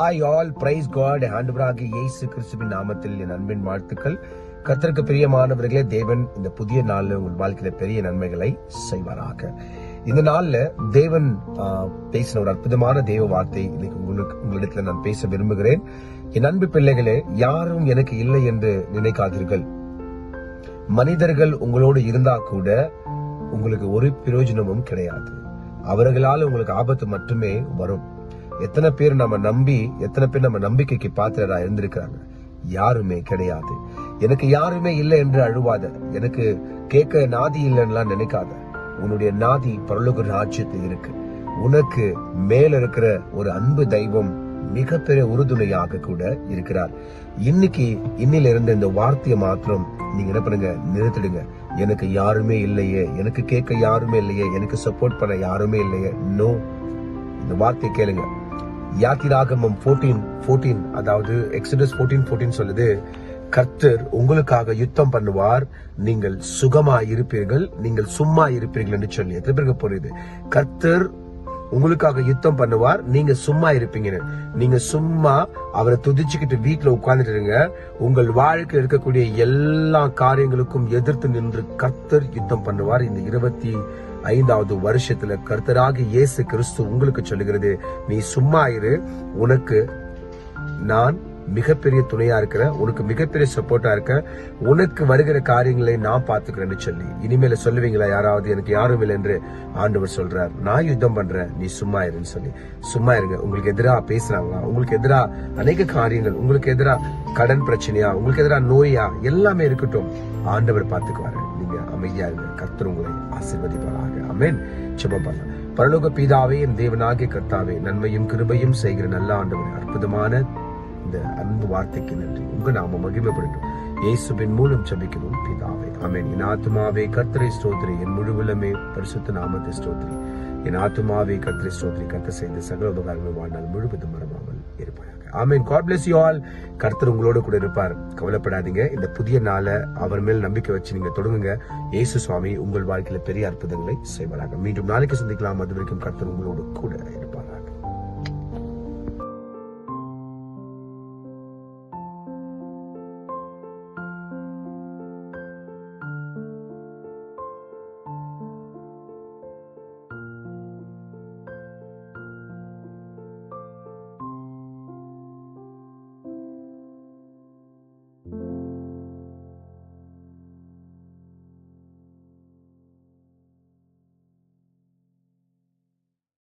Hi all, price God. ஆண்டவராகிய இயேசு கிறிஸ்துவின் நாமத்தில் என் அன்பின் வாழ்த்துக்கள். கர்த்தருக்கு பிரியமானவர்களே, தேவன் இந்த புதிய நாள்ல உங்கள் வாழ்க்கையில பெரிய நன்மைகளை செய்வாராக. இந்த நாள்ல தேவன் பேசின ஒரு அற்புதமான தேவ வார்த்தை இன்னைக்கு உங்களிடத்துல நான் பேச விரும்புகிறேன். என் அன்பு பிள்ளைகளே, யாரும் எனக்கு இல்லை என்று நினைக்காதீர்கள். மனிதர்கள் உங்களோடு இருந்தா கூட உங்களுக்கு ஒரு பிரயோஜனமும் கிடையாது. அவர்களால் உங்களுக்கு ஆபத்து மட்டுமே வரும். எத்தனை பேர் நம்ம நம்பிக்கைக்கு பாத்திரரா இருந்திருக்கிறாங்க? யாருமே கிடையாது. எனக்கு யாருமே இல்லை என்று அழுவாத. எனக்கு கேட்க நாதி இல்லைன்னா நினைக்காத. உன்னுடைய நாதி பரலோக ராஜ்யத்தில் இருக்கு. உனக்கு மேல இருக்கிற ஒரு அன்பு தெய்வம் மிகப்பெரிய உறுதுணையாக கூட இருக்கிறார். இன்னில இருந்து இந்த வார்த்தையை மாத்திரம் நீங்க என்ன பண்ணுங்க, நிறுத்திடுங்க. எனக்கு யாருமே இல்லையே, எனக்கு கேட்க யாருமே இல்லையே, எனக்கு சப்போர்ட் பண்ண யாருமே இல்லையே. நோ, இந்த வார்த்தையை கேளுங்க. யாத்திராகமம் 14:14, அதாவது எக்ஸோடஸ் 14:14 சொல்லுது, கர்த்தர் உங்களுக்காக யுத்தம் பண்ணுவார், நீங்கள் சுகமா இருப்பீர்கள், நீங்கள் சும்மா இருப்பீர்கள் என்று சொல்லி. எத்தனை பேருக்கு புரியுது? கர்த்தர் உங்களுக்காக யுத்தம் பண்ணுவார், நீங்க சும்மா இருப்பீங்க. நீங்க சும்மா அவரை துதிச்சுக்கிட்டு வீட்டுல உட்கார்ந்துட்டு உங்கள் வாழ்க்கை இருக்கக்கூடிய எல்லா காரியங்களுக்கும் எதிர்த்து நின்று கர்த்தர் யுத்தம் பண்ணுவார். இந்த 25வது வருஷத்துல கர்த்தராகிய இயேசு கிறிஸ்து உங்களுக்கு சொல்லுகிறது, நீ சும்மா இரு, உனக்கு நான் மிகப்பெரிய துணையா இருக்கிறேன், உனக்கு மிகப்பெரிய சப்போர்ட்டா இருக்க, உனக்கு வருகிற காரியங்களை நான் பாத்துக்கிறேன்னு சொல்லி. இனிமேல சொல்லுவீங்களா யாராவது எனக்கு யாரும் இல்லை என்று? ஆண்டவர் சொல்றார், நான் யுத்தம் பண்றேன், நீ சும்மா இருன்னு சொல்லி. சும்மா இருங்க. உங்களுக்கு எதிராக பேசுறாங்களா? உங்களுக்கு எதிராக அநேக காரியங்கள், உங்களுக்கு எதிராக கடன் பிரச்சனையா, உங்களுக்கு எதிராக நோயா, எல்லாமே இருக்கட்டும், ஆண்டவர் பாத்துக்குவாரு. நீங்க அமைதியா இருங்க. கர்த்தர் உங்களை ஆசீர்வதிப்பாராக. ஆமென். ஜெபம் பண்ணலாம். பரலோக பிதாவே, என் தேவனாகிய கர்த்தாவே, நன்மையும் கிருபையும் செய்கிற நல்ல ஆண்டவரே, அற்புதமான இந்த அன்பு வார்த்தைக்கு நன்றி. உங்க நாம மகிமைப்படட்டும். இயேசுவின் மூலம் ஜெபிக்கிறோம் பிதாவே. ஆமென். என் ஆத்துமாவே கர்த்தரை ஸ்தோத்திரி, என் முழுவலமே பரிசுத்த நாமத்தை ஸ்தோத்திரி. என் ஆத்துமாவே கர்த்தரை ஸ்தோத்திரி, கர்த்தர் செய்த சகல உபகாரங்கள் வாழ்நாள் முழுவதும் மறவாமல் இருப்பாயாக. ஆமென். God bless you all. கர்த்தர் உங்களோட கூட இருப்பார். கவலைப்படாதீங்க. இந்த புதிய நாளை அவர் மேல் நம்பிக்கை வச்சு நீங்க தொடங்குங்க. இயேசு சுவாமி உங்கள் வாழ்க்கையில பெரிய அற்புதங்களை செய்வாராக. மீண்டும் நாளைக்கு சந்திக்கலாம். அது வரைக்கும் கர்த்தர் உங்களோடு கூட இருப்பார்.